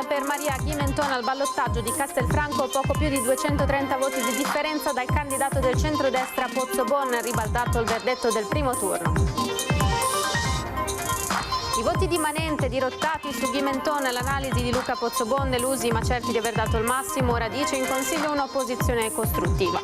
per Maria Ghimenton al ballottaggio di Castelfranco, poco più di 230 voti di differenza dal candidato del centrodestra Pozzobon, ribaltato il verdetto del primo turno. I voti di Manente dirottati su Ghimenton, l'analisi di Luca Pozzobon, delusi ma certi di aver dato il massimo, ora dice in consiglio un'opposizione costruttiva.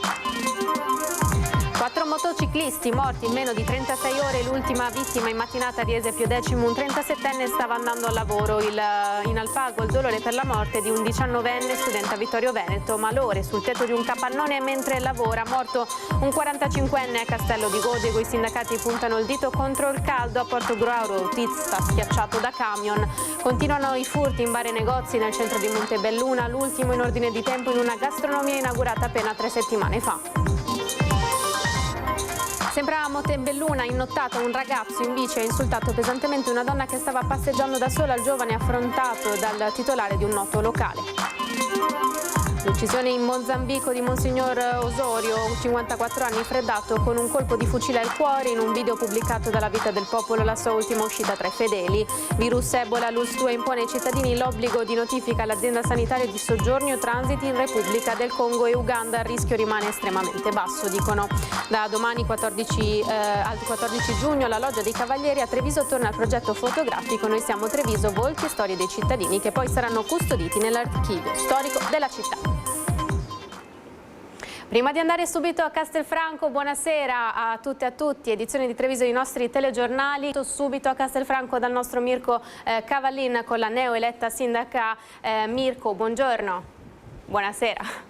4 motociclisti morti in meno di 36 ore, l'ultima vittima in mattinata di Esepio X, un 37enne stava andando al lavoro. In Alpago il dolore per la morte di un 19enne studente a Vittorio Veneto, malore sul tetto di un capannone mentre lavora, morto un 45enne a Castello di Godego. I sindacati puntano il dito contro il caldo, a Portogruaro autista schiacciato da camion. Continuano i furti in bar e negozi nel centro di Montebelluna, l'ultimo in ordine di tempo in una gastronomia inaugurata appena 3 settimane fa. Sempre a Montebelluna, in nottata, un ragazzo in bici ha insultato pesantemente una donna che stava passeggiando da sola, il giovane affrontato dal titolare di un noto locale. L'uccisione in Mozambico di Monsignor Osorio, 54 anni, freddato con un colpo di fucile al cuore. In un video pubblicato dalla Vita del Popolo, la sua ultima uscita tra i fedeli. Virus Ebola, l'ULSTUE impone ai cittadini l'obbligo di notifica all'azienda sanitaria di soggiorno o transiti in Repubblica del Congo e Uganda. Il rischio rimane estremamente basso, dicono. Da domani al 14 giugno la Loggia dei Cavalieri a Treviso torna al progetto fotografico Noi siamo Treviso, volti e storie dei cittadini, che poi saranno custoditi nell'archivio storico della città. Prima di andare subito a Castelfranco, buonasera a tutte e a tutti, edizione di Treviso dei nostri telegiornali. Subito a Castelfranco dal nostro Mirko Cavallin con la neoeletta sindaca. Mirko, buongiorno, buonasera.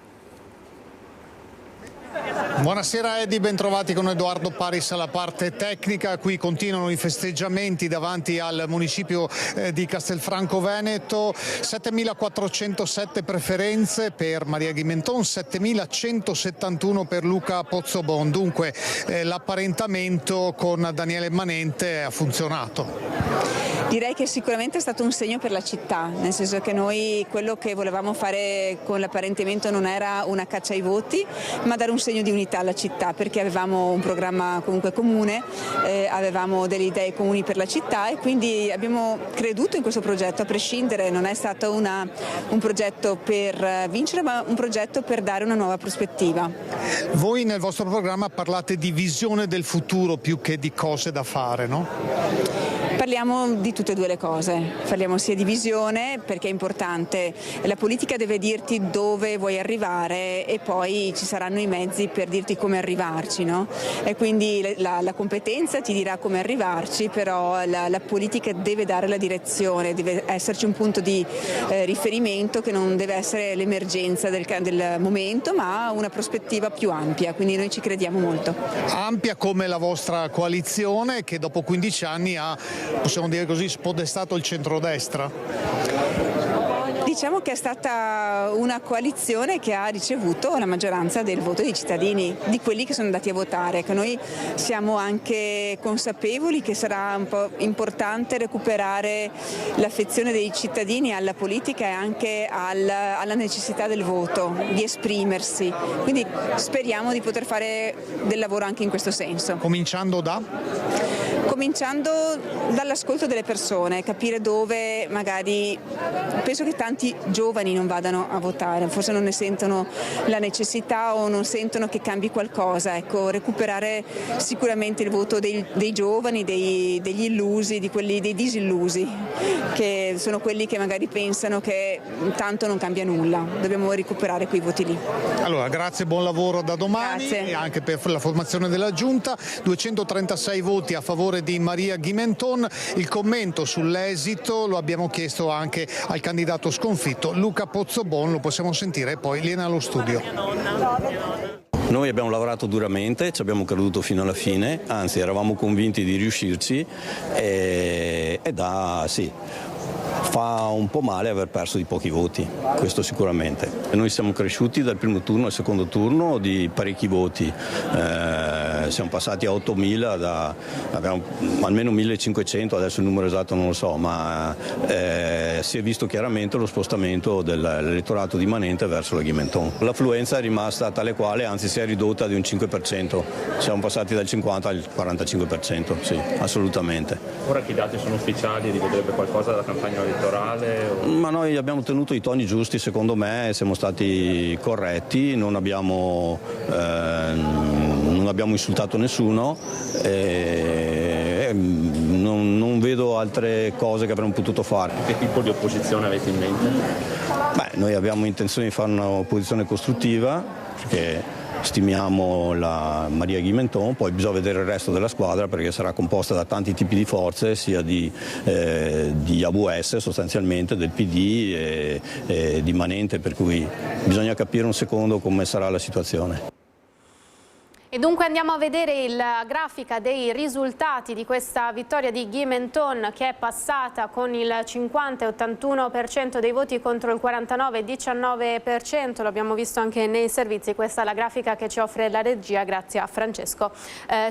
Buonasera Edi, bentrovati con Edoardo Paris alla parte tecnica. Qui continuano i festeggiamenti davanti al municipio di Castelfranco Veneto. 7.407 preferenze per Maria Ghimenton, 7.171 per Luca Pozzobon. Dunque l'apparentamento con Daniele Manente ha funzionato. Direi che sicuramente è stato un segno per la città, nel senso che noi quello che volevamo fare con l'apparentamento non era una caccia ai voti, ma dare un segno di unità alla città, perché avevamo un programma comunque comune, avevamo delle idee comuni per la città e quindi abbiamo creduto in questo progetto a prescindere. Non è stato un progetto per vincere, ma un progetto per dare una nuova prospettiva. Voi nel vostro programma parlate di visione del futuro più che di cose da fare, no? Parliamo di tutte e due le cose, parliamo sia di visione, perché è importante, la politica deve dirti dove vuoi arrivare e poi ci saranno i mezzi per dirti come arrivarci, no? E quindi la competenza ti dirà come arrivarci, però la politica deve dare la direzione, deve esserci un punto di riferimento che non deve essere l'emergenza del momento, ma una prospettiva più ampia, quindi noi ci crediamo molto. Ampia come la vostra coalizione che dopo 15 anni ha, possiamo dire così, spodestato il centrodestra? Diciamo che è stata una coalizione che ha ricevuto la maggioranza del voto dei cittadini, di quelli che sono andati a votare, che noi siamo anche consapevoli che sarà un po' importante recuperare l'affezione dei cittadini alla politica e anche alla necessità del voto, di esprimersi. Quindi speriamo di poter fare del lavoro anche in questo senso. Cominciando dall'ascolto delle persone, capire dove magari, penso che tanti giovani non vadano a votare, forse non ne sentono la necessità o non sentono che cambi qualcosa. Ecco, recuperare sicuramente il voto dei giovani, degli illusi, dei disillusi, che sono quelli che magari pensano che tanto non cambia nulla. Dobbiamo recuperare quei voti lì. Allora, grazie, buon lavoro da domani. Grazie. E anche per la formazione della Giunta. 236 voti a favore di Maria Ghimenton. Il commento sull'esito lo abbiamo chiesto anche al candidato sconfitto Luca Pozzobon, lo possiamo sentire e poi viene allo studio. Noi abbiamo lavorato duramente, ci abbiamo creduto fino alla fine, anzi eravamo convinti di riuscirci e sì, fa un po' male aver perso di pochi voti, questo sicuramente. Noi siamo cresciuti dal primo turno al secondo turno di parecchi voti. siamo passati a 8.000, abbiamo almeno 1.500, adesso il numero esatto non lo so, ma si è visto chiaramente lo spostamento dell'elettorato di Manente verso la Guimenton. L'affluenza è rimasta tale quale, anzi si è ridotta di un 5%, siamo passati dal 50 al 45%, sì, assolutamente. Ora che i dati sono ufficiali, rivedrebbe qualcosa dalla campagna elettorale? Ma noi abbiamo tenuto i toni giusti, secondo me, siamo stati corretti, non abbiamo insultato nessuno, non vedo altre cose che avremmo potuto fare. Che tipo di opposizione avete in mente? Beh, noi abbiamo intenzione di fare un'opposizione costruttiva, perché stimiamo la Maria Guimenton, poi bisogna vedere il resto della squadra perché sarà composta da tanti tipi di forze, sia di AVS sostanzialmente, del PD e di Manente, per cui bisogna capire un secondo come sarà la situazione. E dunque andiamo a vedere la grafica dei risultati di questa vittoria di Guimenton, che è passata con il 50,81% dei voti contro il 49,19%, lo abbiamo visto anche nei servizi. Questa è la grafica che ci offre la regia grazie a Francesco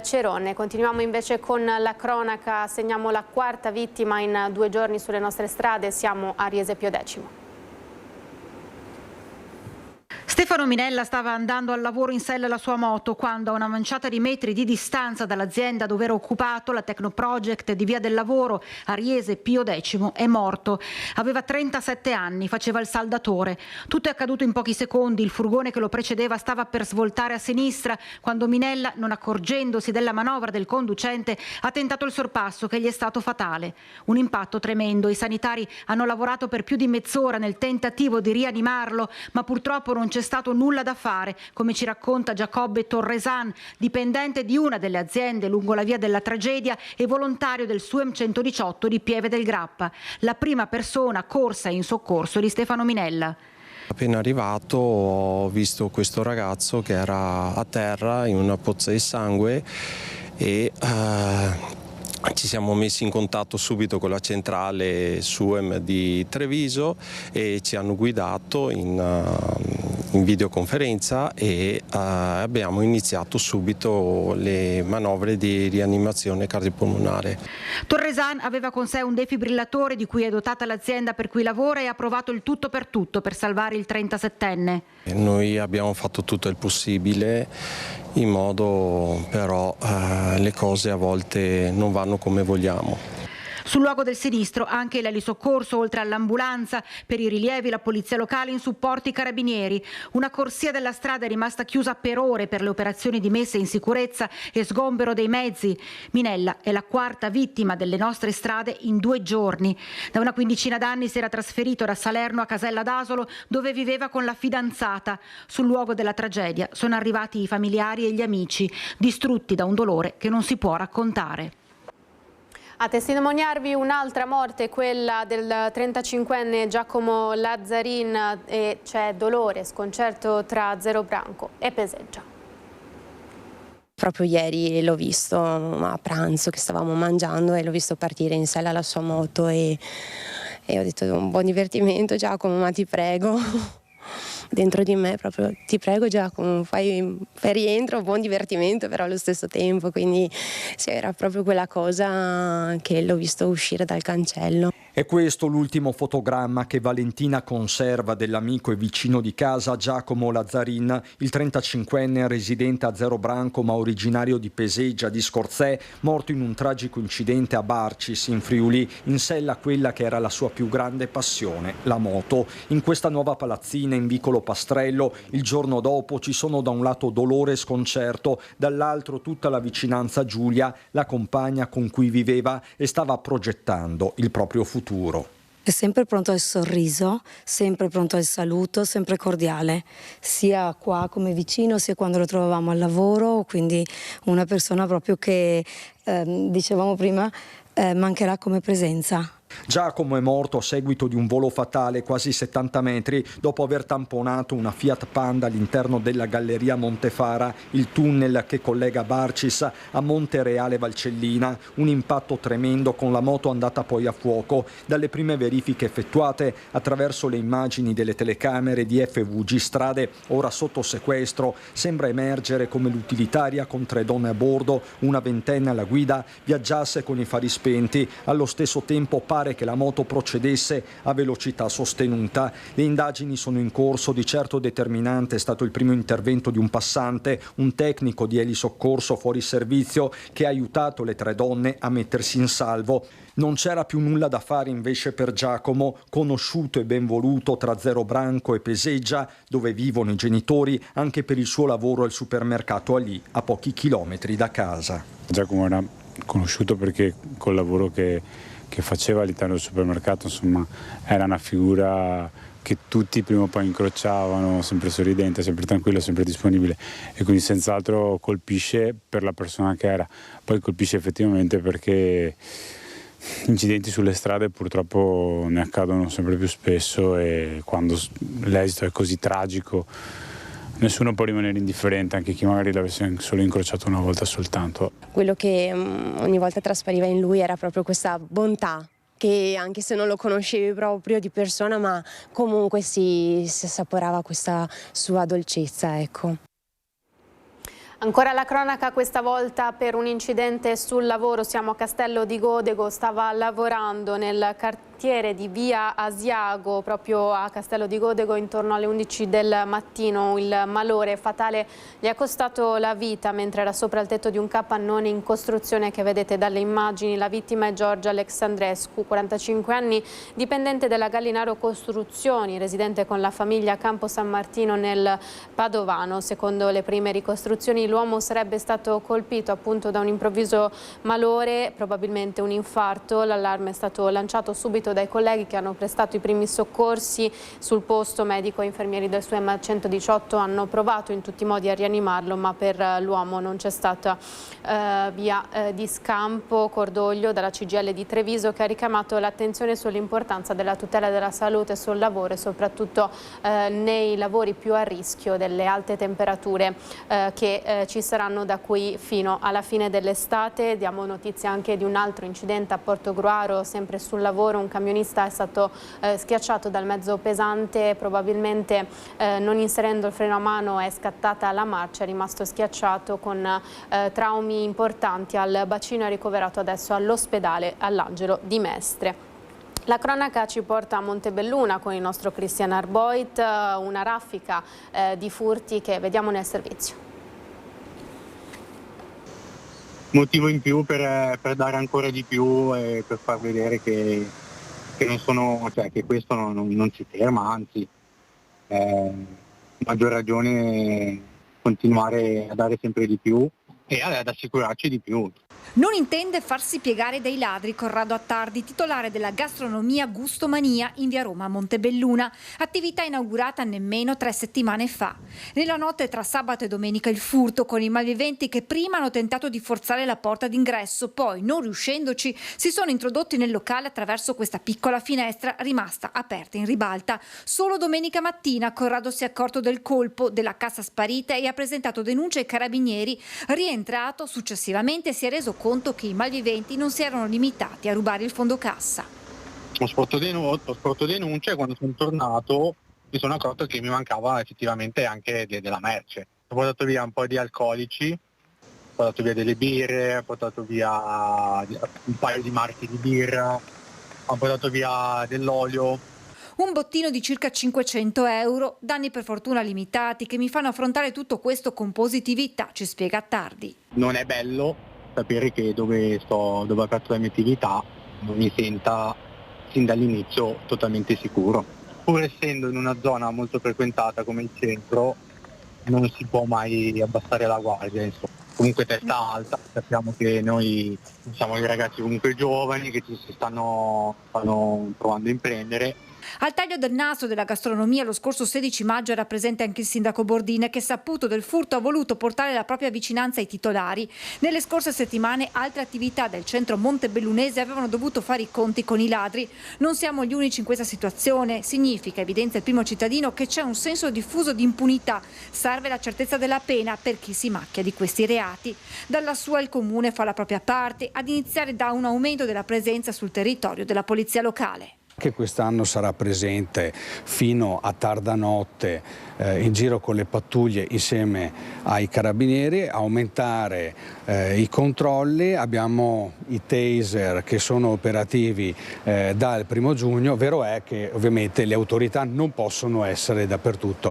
Cerone. Continuiamo invece con la cronaca, segniamo la quarta vittima in 2 giorni sulle nostre strade, siamo a Riesepio X. Stefano Minella stava andando al lavoro in sella alla sua moto quando, a una manciata di metri di distanza dall'azienda dove era occupato, la Tecnoproject di Via del Lavoro a Riese Pio X, è morto. Aveva 37 anni, faceva il saldatore. Tutto è accaduto in pochi secondi. Il furgone che lo precedeva stava per svoltare a sinistra quando Minella, non accorgendosi della manovra del conducente, ha tentato il sorpasso che gli è stato fatale. Un impatto tremendo. I sanitari hanno lavorato per più di mezz'ora nel tentativo di rianimarlo, ma purtroppo non c'è stato nulla da fare, come ci racconta Giacobbe Torresan, dipendente di una delle aziende lungo la via della tragedia e volontario del SUEM 118 di Pieve del Grappa, la prima persona corsa in soccorso di Stefano Minella. Appena arrivato ho visto questo ragazzo che era a terra in una pozza di sangue e ci siamo messi in contatto subito con la centrale SUEM di Treviso e ci hanno guidato in videoconferenza e abbiamo iniziato subito le manovre di rianimazione cardiopolmonare. Torresan aveva con sé un defibrillatore di cui è dotata l'azienda per cui lavora e ha provato il tutto per salvare il 37enne. Noi abbiamo fatto tutto il possibile, in modo però le cose a volte non vanno come vogliamo. Sul luogo del sinistro anche l'elisoccorso, oltre all'ambulanza, per i rilievi la polizia locale in supporto i carabinieri. Una corsia della strada è rimasta chiusa per ore per le operazioni di messa in sicurezza e sgombero dei mezzi. Minella è la quarta vittima delle nostre strade in 2 giorni. Da una quindicina d'anni si era trasferito da Salerno a Casella d'Asolo, dove viveva con la fidanzata. Sul luogo della tragedia sono arrivati i familiari e gli amici, distrutti da un dolore che non si può raccontare. A testimoniarvi un'altra morte, quella del 35enne Giacomo Lazzarin, e c'è dolore, sconcerto tra Zero Branco e Peseggia. Proprio ieri l'ho visto a pranzo che stavamo mangiando e l'ho visto partire in sella alla sua moto e ho detto un buon divertimento Giacomo, ma ti prego. Dentro di me proprio ti prego Giacomo, fai rientro, buon divertimento però allo stesso tempo, quindi sì, era proprio quella cosa che l'ho visto uscire dal cancello. È questo l'ultimo fotogramma che Valentina conserva dell'amico e vicino di casa Giacomo Lazzarin, il 35enne residente a Zero Branco ma originario di Peseggia di Scorzè, morto in un tragico incidente a Barcis in Friuli, in sella a quella che era la sua più grande passione, la moto. In questa nuova palazzina in vicolo Pastrello il giorno dopo ci sono da un lato dolore e sconcerto, dall'altro tutta la vicinanza a Giulia, la compagna con cui viveva e stava progettando il proprio futuro. È sempre pronto al sorriso, sempre pronto al saluto, sempre cordiale, sia qua come vicino, sia quando lo trovavamo al lavoro, quindi una persona proprio che, dicevamo prima, mancherà come presenza. Giacomo è morto a seguito di un volo fatale quasi 70 metri dopo aver tamponato una Fiat Panda all'interno della galleria Montefara, il tunnel che collega Barcis a Montereale Valcellina. Un impatto tremendo con la moto andata poi a fuoco. Dalle prime verifiche effettuate attraverso le immagini delle telecamere di FVG Strade, ora sotto sequestro, sembra emergere come l'utilitaria con 3 donne a bordo, una ventenne alla guida, viaggiasse con i fari spenti. Allo stesso tempo pare che la moto procedesse a velocità sostenuta. Le indagini sono in corso. Di certo determinante è stato il primo intervento di un passante, un tecnico di elisoccorso fuori servizio che ha aiutato le 3 donne a mettersi in salvo. Non c'era più nulla da fare invece per Giacomo, conosciuto e ben voluto tra Zero Branco e Peseggia, dove vivono i genitori, anche per il suo lavoro al supermercato lì, a pochi chilometri da casa. Giacomo era conosciuto perché col lavoro che faceva all'interno del supermercato, insomma, era una figura che tutti prima o poi incrociavano, sempre sorridente, sempre tranquillo, sempre disponibile, e quindi senz'altro colpisce per la persona che era. Poi colpisce effettivamente perché incidenti sulle strade purtroppo ne accadono sempre più spesso, e quando l'esito è così tragico nessuno può rimanere indifferente, anche chi magari l'avesse solo incrociato una volta soltanto. Quello che ogni volta traspariva in lui era proprio questa bontà, che anche se non lo conoscevi proprio di persona, ma comunque si assaporava questa sua dolcezza, ecco. Ancora la cronaca, questa volta per un incidente sul lavoro. Siamo a Castello di Godego, stava lavorando nel quartiere di via Asiago, proprio a Castello di Godego, intorno alle 11 del mattino. Il malore fatale gli ha costato la vita mentre era sopra il tetto di un capannone in costruzione che vedete dalle immagini. La vittima è Giorgia Alexandrescu, 45 anni, dipendente della Gallinaro Costruzioni, residente con la famiglia a Campo San Martino nel Padovano. Secondo le prime ricostruzioni l'uomo sarebbe stato colpito appunto da un improvviso malore, probabilmente un infarto. L'allarme è stato lanciato subito dai colleghi che hanno prestato i primi soccorsi. Sul posto medico e infermieri del SUEM 118 hanno provato in tutti i modi a rianimarlo, ma per l'uomo non c'è stata via di scampo. Cordoglio dalla CGIL di Treviso, che ha richiamato l'attenzione sull'importanza della tutela della salute sul lavoro e soprattutto nei lavori più a rischio delle alte temperature che ci saranno da qui fino alla fine dell'estate. Diamo notizia anche di un altro incidente a Portogruaro, sempre sul lavoro. Un camionista è stato schiacciato dal mezzo pesante, probabilmente non inserendo il freno a mano è scattata la marcia, è rimasto schiacciato con traumi importanti al bacino, è ricoverato adesso all'ospedale all'Angelo di Mestre. La cronaca ci porta a Montebelluna con il nostro Christian Arboit, una raffica di furti che vediamo nel servizio. Motivo in più per dare ancora di più e per far vedere che non sono, cioè che questo non si ferma, anzi maggior ragione continuare a dare sempre di più e ad assicurarci di più. Non intende farsi piegare dai ladri Corrado Attardi, titolare della gastronomia Gustomania in via Roma a Montebelluna, attività inaugurata nemmeno 3 settimane fa. Nella notte tra sabato e domenica il furto, con i malviventi che prima hanno tentato di forzare la porta d'ingresso, poi non riuscendoci si sono introdotti nel locale attraverso questa piccola finestra rimasta aperta in ribalta. Solo domenica mattina Corrado si è accorto del colpo, della cassa sparita e ha presentato denuncia ai carabinieri. Rientrato, successivamente si è reso conto che i malviventi non si erano limitati a rubare il fondo cassa. Ho sporto denuncia e quando sono tornato mi sono accorto che mi mancava effettivamente anche della merce. Ho portato via un po' di alcolici, ho portato via delle birre, ho portato via un paio di marchi di birra, ho portato via dell'olio. Un bottino di circa 500 euro, danni per fortuna limitati che mi fanno affrontare tutto questo con positività, ci spiega Attardi. Non è bello sapere che dove ho aperto la mia attività non mi senta sin dall'inizio totalmente sicuro. Pur essendo in una zona molto frequentata come il centro, non si può mai abbassare la guardia, insomma. Comunque testa alta, sappiamo che noi siamo dei ragazzi comunque giovani che ci stanno provando a imprendere Al taglio del nastro della gastronomia lo scorso 16 maggio era presente anche il sindaco Bordin, che saputo del furto ha voluto portare la propria vicinanza ai titolari. Nelle scorse settimane altre attività del centro montebellunese avevano dovuto fare i conti con i ladri. Non siamo gli unici in questa situazione, significa, evidenzia il primo cittadino, che c'è un senso diffuso di impunità. Serve la certezza della pena per chi si macchia di questi reati. Dalla sua il Comune fa la propria parte, ad iniziare da un aumento della presenza sul territorio della Polizia Locale. Che quest'anno sarà presente fino a tarda notte in giro con le pattuglie insieme ai carabinieri, aumentare i controlli. Abbiamo i taser che sono operativi dal 1° giugno, vero è che ovviamente le autorità non possono essere dappertutto.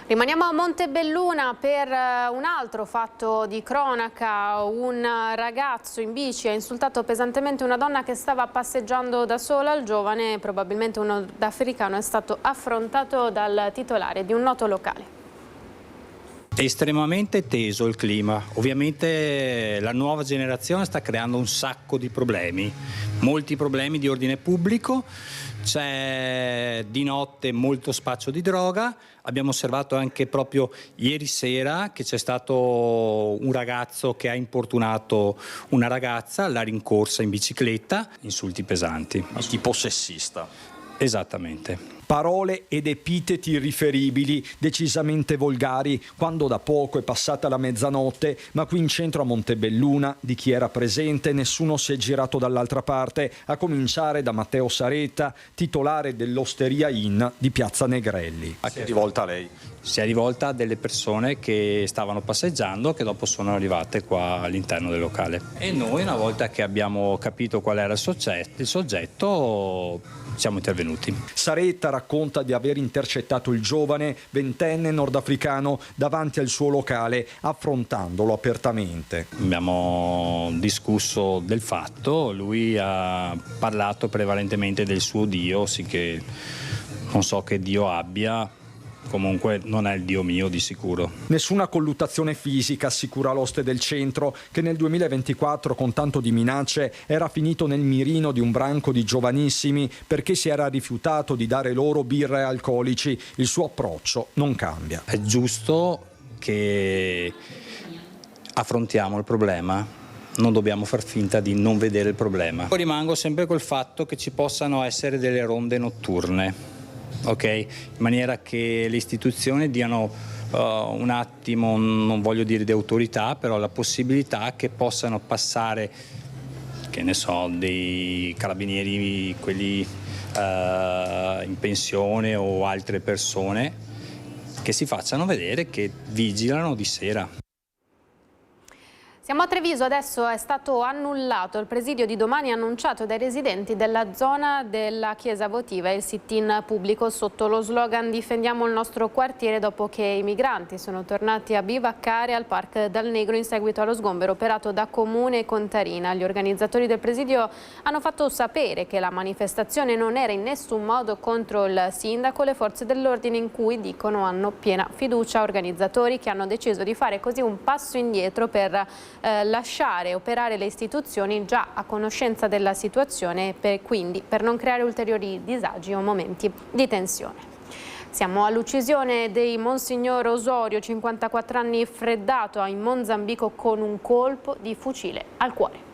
Rimaniamo a Montebelluna per un altro fatto di cronaca. Un ragazzo in bici ha insultato pesantemente una donna che stava passeggiando da sola. Il giovane, probabilmente un nordafricano, è stato affrontato dal titolare di un noto locale. È estremamente teso il clima, ovviamente la nuova generazione sta creando un sacco di problemi, molti problemi di ordine pubblico, c'è di notte molto spaccio di droga, abbiamo osservato anche proprio ieri sera che c'è stato un ragazzo che ha importunato una ragazza, l'ha rincorsa in bicicletta, insulti pesanti. Tipo sessista. Esattamente. Parole ed epiteti riferibili, decisamente volgari, quando da poco è passata la mezzanotte, ma qui in centro a Montebelluna, di chi era presente, nessuno si è girato dall'altra parte, a cominciare da Matteo Sareta, titolare dell'Osteria Inn di Piazza Negrelli. A chi è rivolta a lei? Si è rivolta a delle persone che stavano passeggiando, che dopo sono arrivate qua all'interno del locale. E noi, una volta che abbiamo capito qual era il soggetto, siamo intervenuti. Sareta racconta di aver intercettato il giovane 20enne nordafricano davanti al suo locale, affrontandolo apertamente. Abbiamo discusso del fatto, lui ha parlato prevalentemente del suo Dio, sì che non so che Dio abbia. Comunque non è il Dio mio di sicuro. Nessuna colluttazione fisica, assicura l'oste del centro, che nel 2024 con tanto di minacce era finito nel mirino di un branco di giovanissimi perché si era rifiutato di dare loro birre e alcolici. Il suo approccio non cambia. È giusto che affrontiamo il problema, non dobbiamo far finta di non vedere il problema. Poi rimango sempre col fatto che ci possano essere delle ronde notturne. Okay? In maniera che le istituzioni diano un attimo, non voglio dire di autorità, però la possibilità che possano passare, che ne so, dei carabinieri, quelli in pensione o altre persone, che si facciano vedere che vigilano di sera. Siamo a Treviso, adesso è stato annullato il presidio di domani annunciato dai residenti della zona della chiesa votiva e il sit-in pubblico sotto lo slogan "Difendiamo il nostro quartiere", dopo che i migranti sono tornati a bivaccare al Park Dal Negro in seguito allo sgombero operato da Comune e Contarina. Gli organizzatori del presidio hanno fatto sapere che la manifestazione non era in nessun modo contro il sindaco. Le forze dell'ordine, in cui dicono hanno piena fiducia, organizzatori che hanno deciso di fare così un passo indietro per lasciare operare le istituzioni già a conoscenza della situazione, quindi per non creare ulteriori disagi o momenti di tensione. Siamo all'uccisione di Monsignor Osorio, 54 anni, freddato in Mozambico con un colpo di fucile al cuore.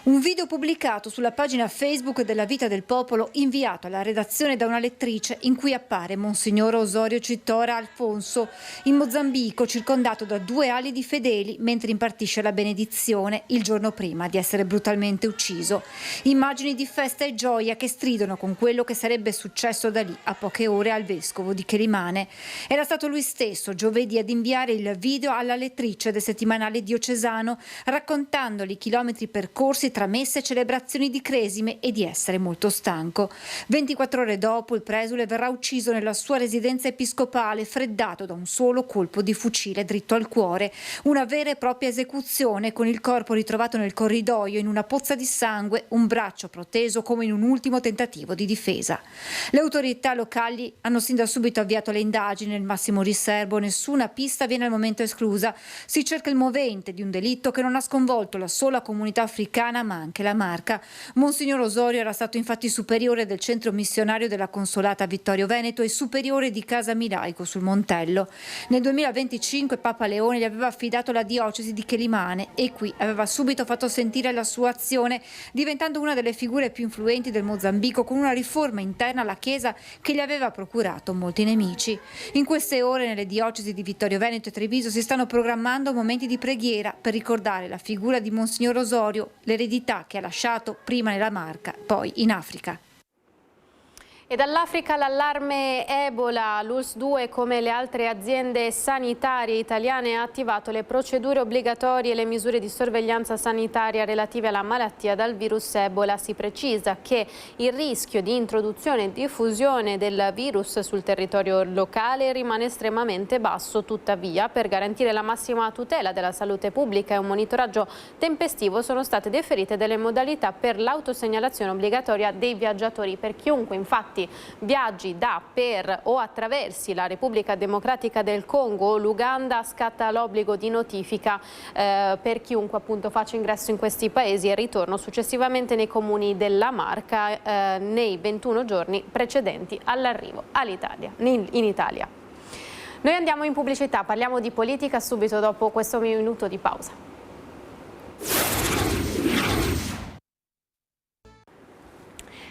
Un video pubblicato sulla pagina Facebook della Vita del Popolo, inviato alla redazione da una lettrice, in cui appare Monsignor Osorio Citora Alfonso in Mozambico, circondato da 2 ali di fedeli mentre impartisce la benedizione il giorno prima di essere brutalmente ucciso. Immagini di festa e gioia che stridono con quello che sarebbe successo da lì a poche ore al vescovo di Quelimane. Era stato lui stesso giovedì ad inviare il video alla lettrice del settimanale diocesano, raccontandoli i chilometri percorsi tra messe e celebrazioni di Cresime e di essere molto stanco. 24 ore dopo il presule verrà ucciso nella sua residenza episcopale, freddato da un solo colpo di fucile dritto al cuore. Una vera e propria esecuzione, con il corpo ritrovato nel corridoio in una pozza di sangue, un braccio proteso come in un ultimo tentativo di difesa. Le autorità locali hanno sin da subito avviato le indagini nel massimo riservo, nessuna pista viene al momento esclusa. Si cerca il movente di un delitto che non ha sconvolto la sola comunità africana ma anche la Marca. Monsignor Osorio era stato infatti superiore del centro missionario della Consolata Vittorio Veneto e superiore di Casa Milaico sul Montello. Nel 2025 Papa Leone gli aveva affidato la diocesi di Quelimane e qui aveva subito fatto sentire la sua azione, diventando una delle figure più influenti del Mozambico, con una riforma interna alla Chiesa che gli aveva procurato molti nemici. In queste ore nelle diocesi di Vittorio Veneto e Treviso si stanno programmando momenti di preghiera per ricordare la figura di Monsignor Osorio, l'eredità che ha lasciato prima nella Marca, poi in Africa. E dall'Africa l'allarme Ebola. L'ULSS-2, come le altre aziende sanitarie italiane, ha attivato le procedure obbligatorie e le misure di sorveglianza sanitaria relative alla malattia dal virus Ebola. Si precisa che il rischio di introduzione e diffusione del virus sul territorio locale rimane estremamente basso. Tuttavia, per garantire la massima tutela della salute pubblica e un monitoraggio tempestivo, sono state deferite delle modalità per l'autosegnalazione obbligatoria dei viaggiatori. Per chiunque infatti viaggi da, per o attraversi la Repubblica Democratica del Congo o l'Uganda, scatta l'obbligo di notifica per chiunque appunto faccia ingresso in questi paesi e ritorno successivamente nei comuni della Marca nei 21 giorni precedenti all'arrivo in Italia. Noi andiamo in pubblicità, parliamo di politica subito dopo questo minuto di pausa.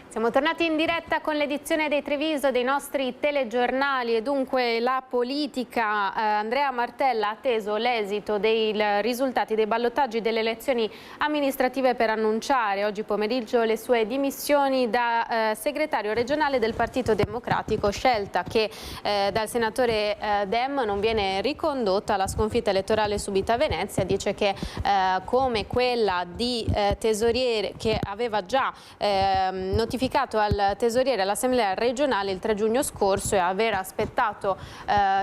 Siamo tornati in diretta con l'edizione dei Treviso dei nostri telegiornali e dunque la politica. Andrea Martella ha atteso l'esito dei risultati dei ballottaggi delle elezioni amministrative per annunciare oggi pomeriggio le sue dimissioni da segretario regionale del Partito Democratico, scelta che dal senatore Dem non viene ricondotta. La sconfitta elettorale subita a Venezia dice che come quella di tesoriere che aveva già notificato al tesoriere all'Assemblea regionale il 3 giugno scorso e aver aspettato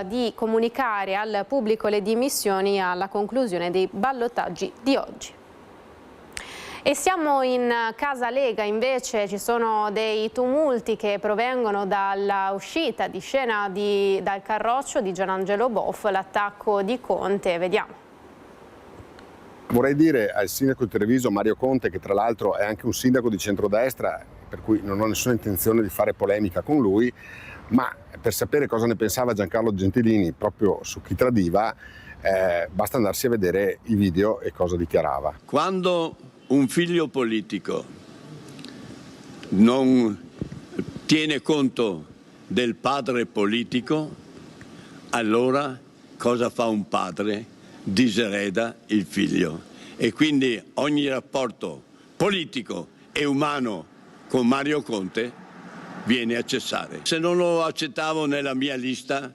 di comunicare al pubblico le dimissioni alla conclusione dei ballottaggi di oggi. E siamo in Casa Lega, invece ci sono dei tumulti che provengono dalla uscita di scena dal carroccio di Gianangelo Boff, l'attacco di Conte, vediamo. Vorrei dire al sindaco di Treviso, Mario Conte, che tra l'altro è anche un sindaco di centrodestra, per cui non ho nessuna intenzione di fare polemica con lui, ma per sapere cosa ne pensava Giancarlo Gentilini proprio su chi tradiva, basta andarsi a vedere i video e cosa dichiarava. Quando un figlio politico non tiene conto del padre politico, allora cosa fa un padre? Disereda il figlio, e quindi ogni rapporto politico e umano con Mario Conte viene a cessare. Se non lo accettavo nella mia lista,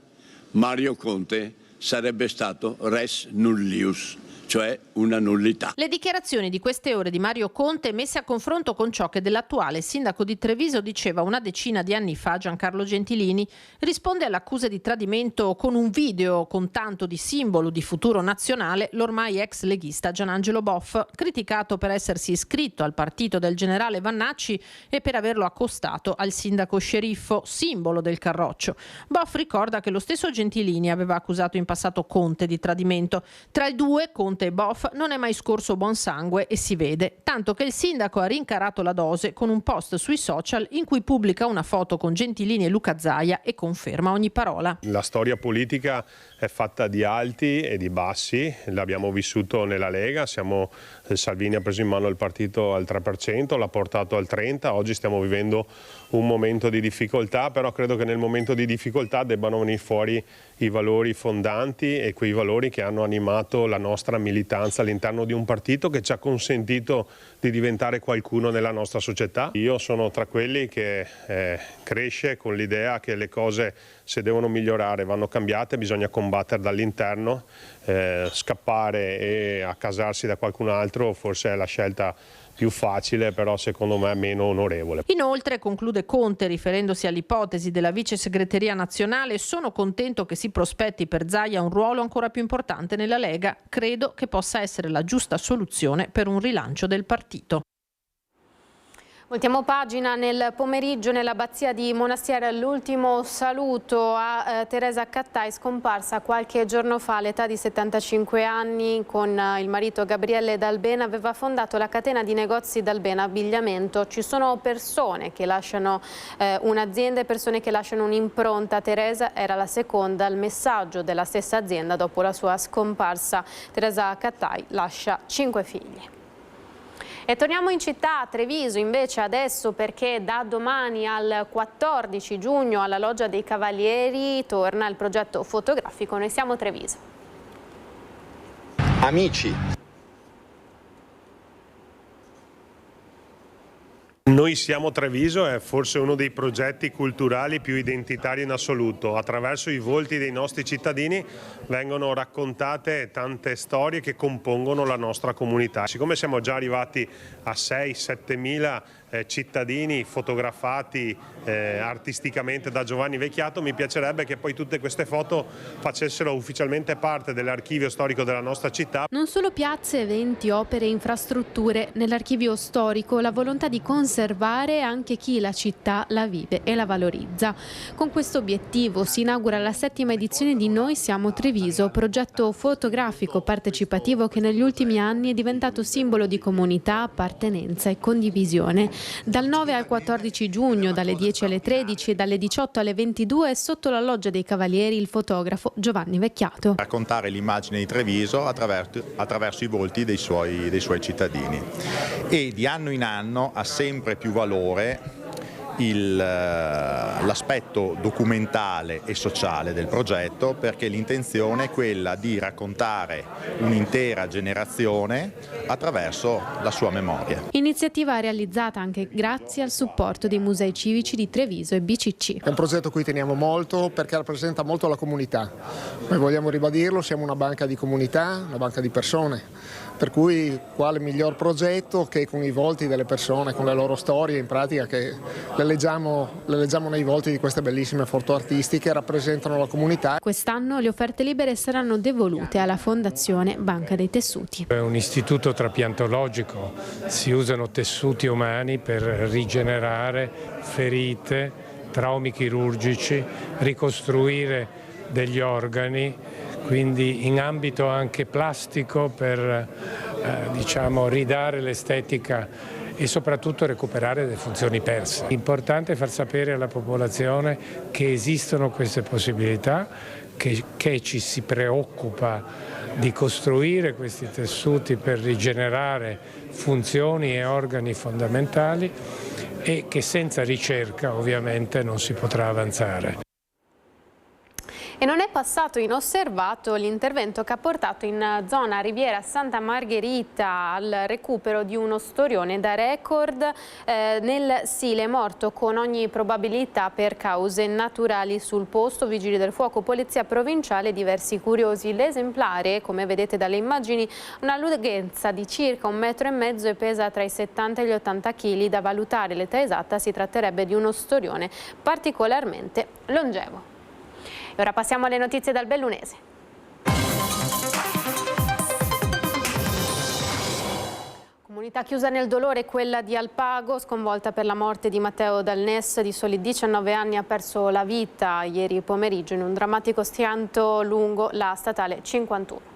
Mario Conte sarebbe stato res nullius, cioè una nullità. Le dichiarazioni di queste ore di Mario Conte messe a confronto con ciò che dell'attuale sindaco di Treviso diceva una decina di anni fa Giancarlo Gentilini, risponde alle accuse di tradimento con un video con tanto di simbolo di Futuro Nazionale l'ormai ex leghista Gianangelo Boff, criticato per essersi iscritto al partito del generale Vannacci e per averlo accostato al sindaco sceriffo, simbolo del carroccio. Boff ricorda che lo stesso Gentilini aveva accusato in passato Conte di tradimento. Tra i due, Conte e Boff, non è mai scorso buon sangue e si vede, tanto che il sindaco ha rincarato la dose con un post sui social in cui pubblica una foto con Gentilini e Luca Zaia e conferma ogni parola. La storia politica è fatta di alti e di bassi, l'abbiamo vissuto nella Lega, Salvini ha preso in mano il partito al 3%, l'ha portato al 30%, oggi stiamo vivendo un momento di difficoltà, però credo che nel momento di difficoltà debbano venire fuori i valori fondanti e quei valori che hanno animato la nostra militanza all'interno di un partito che ci ha consentito di diventare qualcuno nella nostra società. Io sono tra quelli che cresce con l'idea che le cose, se devono migliorare, vanno cambiate, bisogna combattere combattere dall'interno, scappare e accasarsi da qualcun altro forse è la scelta più facile, però secondo me meno onorevole. Inoltre, conclude Conte, riferendosi all'ipotesi della vice segreteria nazionale: sono contento che si prospetti per Zaia un ruolo ancora più importante nella Lega. Credo che possa essere la giusta soluzione per un rilancio del partito. Voltiamo pagina. Nel pomeriggio nell'abbazia di Monastiere l'ultimo saluto a Teresa Cattai, scomparsa qualche giorno fa all'età di 75 anni. Con il marito Gabriele D'Albena aveva fondato la catena di negozi D'Albena Abbigliamento. Ci sono persone che lasciano un'azienda e persone che lasciano un'impronta. Teresa era la seconda al messaggio della stessa azienda dopo la sua scomparsa. Teresa Cattai lascia 5 figli. E torniamo in città, a Treviso invece adesso, perché da domani al 14 giugno alla Loggia dei Cavalieri torna il progetto fotografico Noi siamo Treviso. Amici. Noi siamo Treviso è forse uno dei progetti culturali più identitari in assoluto. Attraverso i volti dei nostri cittadini vengono raccontate tante storie che compongono la nostra comunità. Siccome siamo già arrivati a 6-7 mila cittadini fotografati artisticamente da Giovanni Vecchiato, mi piacerebbe che poi tutte queste foto facessero ufficialmente parte dell'archivio storico della nostra città. Non solo piazze, eventi, opere e infrastrutture. Nell'archivio storico la volontà di conservare anche chi la città la vive e la valorizza. Con questo obiettivo si inaugura la 7ª edizione di Noi siamo Treviso, progetto fotografico partecipativo che negli ultimi anni è diventato simbolo di comunità, appartenenza e condivisione. Dal 9 al 14 giugno, dalle 10 alle 13 e dalle 18 alle 22, sotto la Loggia dei Cavalieri, il fotografo Giovanni Vecchiato. Raccontare l'immagine di Treviso attraverso i volti dei suoi cittadini. E di anno in anno ha sempre più valore l'aspetto documentale e sociale del progetto, perché l'intenzione è quella di raccontare un'intera generazione attraverso la sua memoria. Iniziativa realizzata anche grazie al supporto dei musei civici di Treviso e BCC. È un progetto a cui teniamo molto perché rappresenta molto la comunità. Noi vogliamo ribadirlo, siamo una banca di comunità, una banca di persone. Per cui quale miglior progetto che con i volti delle persone, con le loro storie, in pratica che le leggiamo nei volti di queste bellissime foto artistiche, rappresentano la comunità. Quest'anno le offerte libere saranno devolute alla Fondazione Banca dei Tessuti. È un istituto trapiantologico, si usano tessuti umani per rigenerare ferite, traumi chirurgici, ricostruire degli organi, quindi in ambito anche plastico per ridare l'estetica e soprattutto recuperare le funzioni perse. Importante far sapere alla popolazione che esistono queste possibilità, che ci si preoccupa di costruire questi tessuti per rigenerare funzioni e organi fondamentali e che senza ricerca ovviamente non si potrà avanzare. E non è passato inosservato l'intervento che ha portato in zona Riviera Santa Margherita al recupero di uno storione da record nel Sile, morto con ogni probabilità per cause naturali sul posto. Vigili del fuoco, polizia provinciale e diversi curiosi. L'esemplare, come vedete dalle immagini, una lunghezza di circa 1,5 metri e pesa tra i 70 e gli 80 kg. Da valutare l'età esatta, si tratterebbe di uno storione particolarmente longevo. E ora passiamo alle notizie dal Bellunese. Comunità chiusa nel dolore quella di Alpago, sconvolta per la morte di Matteo Dalnes, di soli 19 anni, ha perso la vita ieri pomeriggio in un drammatico schianto lungo la statale 51.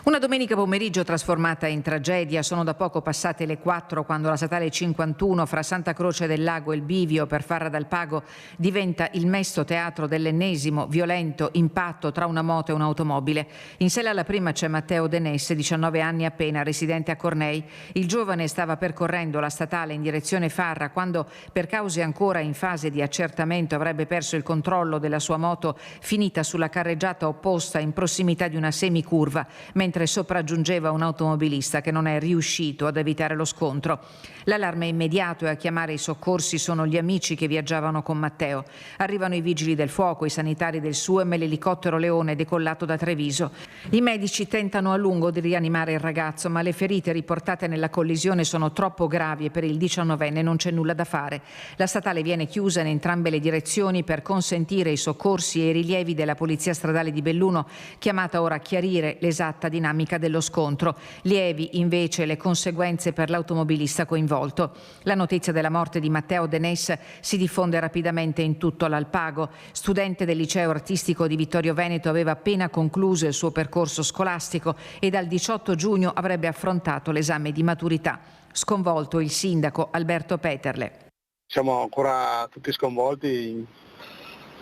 Una domenica pomeriggio trasformata in tragedia. Sono da poco passate le 4 quando la statale 51 fra Santa Croce del Lago e il Bivio per Farra d'Alpago diventa il mesto teatro dell'ennesimo violento impatto tra una moto e un'automobile. In sella alla prima c'è Matteo Dalnes, 19 anni appena, residente a Cornei. Il giovane stava percorrendo la statale in direzione Farra quando, per cause ancora in fase di accertamento, avrebbe perso il controllo della sua moto finita sulla carreggiata opposta in prossimità di una semicurva, mentre mentre sopraggiungeva un automobilista che non è riuscito ad evitare lo scontro. L'allarme è immediato e a chiamare i soccorsi sono gli amici che viaggiavano con Matteo. Arrivano i vigili del fuoco, i sanitari del SUEM e l'elicottero Leone decollato da Treviso. I medici tentano a lungo di rianimare il ragazzo, ma le ferite riportate nella collisione sono troppo gravi e per il 19enne non c'è nulla da fare. La statale viene chiusa in entrambe le direzioni per consentire i soccorsi e i rilievi della Polizia Stradale di Belluno, chiamata ora a chiarire l'esatta dinamica dello scontro. Lievi invece le conseguenze per l'automobilista coinvolto. La notizia della morte di Matteo Denès si diffonde rapidamente in tutto l'Alpago. Studente del liceo artistico di Vittorio Veneto, aveva appena concluso il suo percorso scolastico e dal 18 giugno avrebbe affrontato l'esame di maturità. Sconvolto il sindaco Alberto Peterle. Siamo ancora tutti sconvolti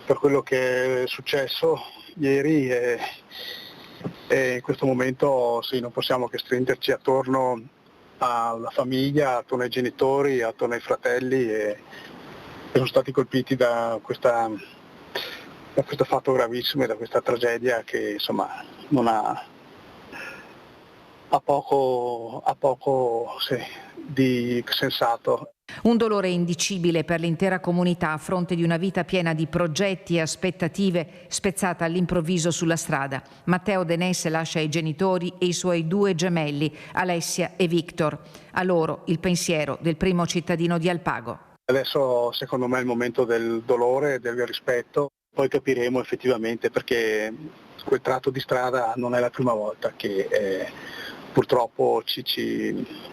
per quello che è successo ieri e in questo momento sì, non possiamo che stringerci attorno alla famiglia, attorno ai genitori, attorno ai fratelli che sono stati colpiti da questo fatto gravissimo e da questa tragedia che insomma non ha poco sì, di sensato. Un dolore indicibile per l'intera comunità a fronte di una vita piena di progetti e aspettative spezzata all'improvviso sulla strada. Matteo Denès lascia i genitori e i suoi 2 gemelli, Alessia e Victor. A loro il pensiero del primo cittadino di Alpago. Adesso secondo me è il momento del dolore e del rispetto, poi capiremo effettivamente perché quel tratto di strada non è la prima volta che purtroppo ci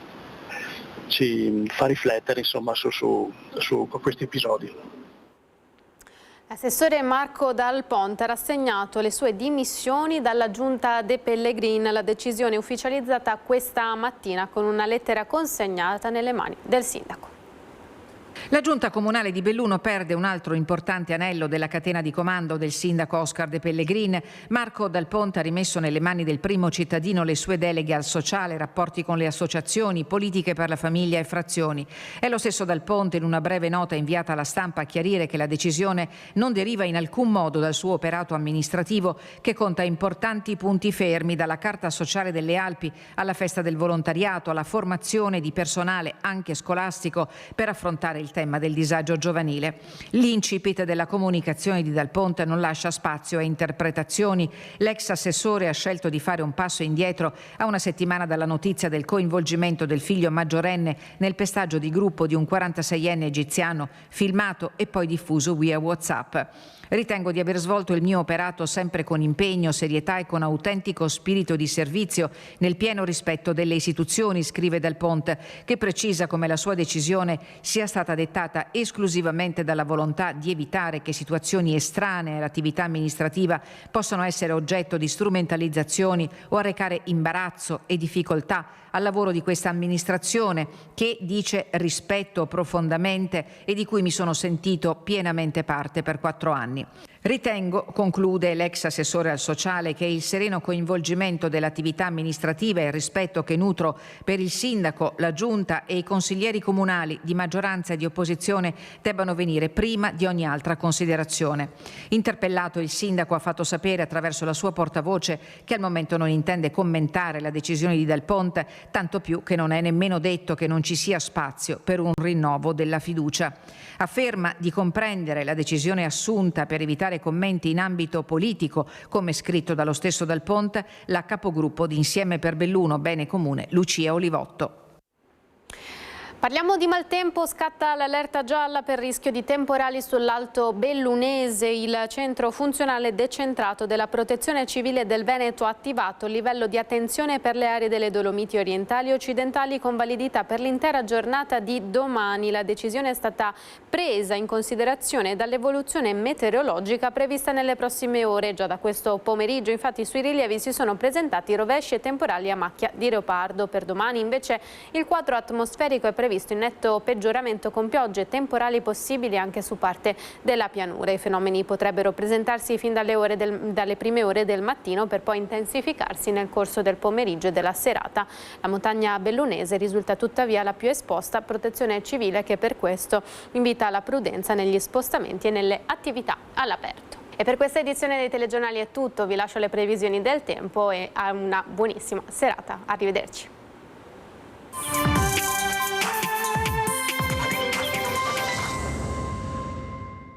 fa riflettere insomma, su questi episodi. L'assessore Marco Dal Ponte ha rassegnato le sue dimissioni dalla Giunta De Pellegrin. La decisione è ufficializzata questa mattina con una lettera consegnata nelle mani del sindaco. La Giunta Comunale di Belluno perde un altro importante anello della catena di comando del sindaco Oscar De Pellegrin. Marco Dal Ponte ha rimesso nelle mani del primo cittadino le sue deleghe al sociale, rapporti con le associazioni, politiche per la famiglia e frazioni. È lo stesso Dal Ponte in una breve nota inviata alla stampa a chiarire che la decisione non deriva in alcun modo dal suo operato amministrativo, che conta importanti punti fermi, dalla Carta Sociale delle Alpi alla Festa del Volontariato, alla formazione di personale anche scolastico per affrontare il tema del disagio giovanile. L'incipit della comunicazione di Dal Ponte non lascia spazio a interpretazioni. L'ex assessore ha scelto di fare un passo indietro a una settimana dalla notizia del coinvolgimento del figlio maggiorenne nel pestaggio di gruppo di un 46enne egiziano, filmato e poi diffuso via WhatsApp. Ritengo di aver svolto il mio operato sempre con impegno, serietà e con autentico spirito di servizio, nel pieno rispetto delle istituzioni, scrive Dal Ponte, che precisa come la sua decisione sia stata dettata esclusivamente dalla volontà di evitare che situazioni estranee all'attività amministrativa possano essere oggetto di strumentalizzazioni o arrecare imbarazzo e difficoltà al lavoro di questa amministrazione che, dice, rispetto profondamente e di cui mi sono sentito pienamente parte per 4 anni. Ritengo, conclude l'ex assessore al sociale, che il sereno coinvolgimento dell'attività amministrativa e il rispetto che nutro per il sindaco, la giunta e i consiglieri comunali di maggioranza e di opposizione debbano venire prima di ogni altra considerazione. Interpellato, il sindaco ha fatto sapere attraverso la sua portavoce che al momento non intende commentare la decisione di Dal Ponte, tanto più che non è nemmeno detto che non ci sia spazio per un rinnovo della fiducia. Afferma di comprendere la decisione assunta per evitare commenti in ambito politico, come scritto dallo stesso Dal Ponte, la capogruppo di Insieme per Belluno Bene Comune Lucia Olivotto. Parliamo di maltempo, scatta l'allerta gialla per rischio di temporali sull'Alto Bellunese. Il centro funzionale decentrato della Protezione Civile del Veneto ha attivato il livello di attenzione per le aree delle Dolomiti orientali e occidentali con validità per l'intera giornata di domani. La decisione è stata presa in considerazione dall'evoluzione meteorologica prevista nelle prossime ore. Già da questo pomeriggio, infatti, sui rilievi si sono presentati rovesci e temporali a macchia di leopardo. Per domani, invece, il quadro atmosferico è previsto in netto peggioramento, con piogge temporali possibili anche su parte della pianura. I fenomeni potrebbero presentarsi fin dalle prime ore del mattino per poi intensificarsi nel corso del pomeriggio e della serata. La montagna bellunese risulta tuttavia la più esposta. Protezione Civile che per questo invita alla prudenza negli spostamenti e nelle attività all'aperto. E per questa edizione dei telegiornali è tutto, vi lascio le previsioni del tempo e a una buonissima serata. Arrivederci.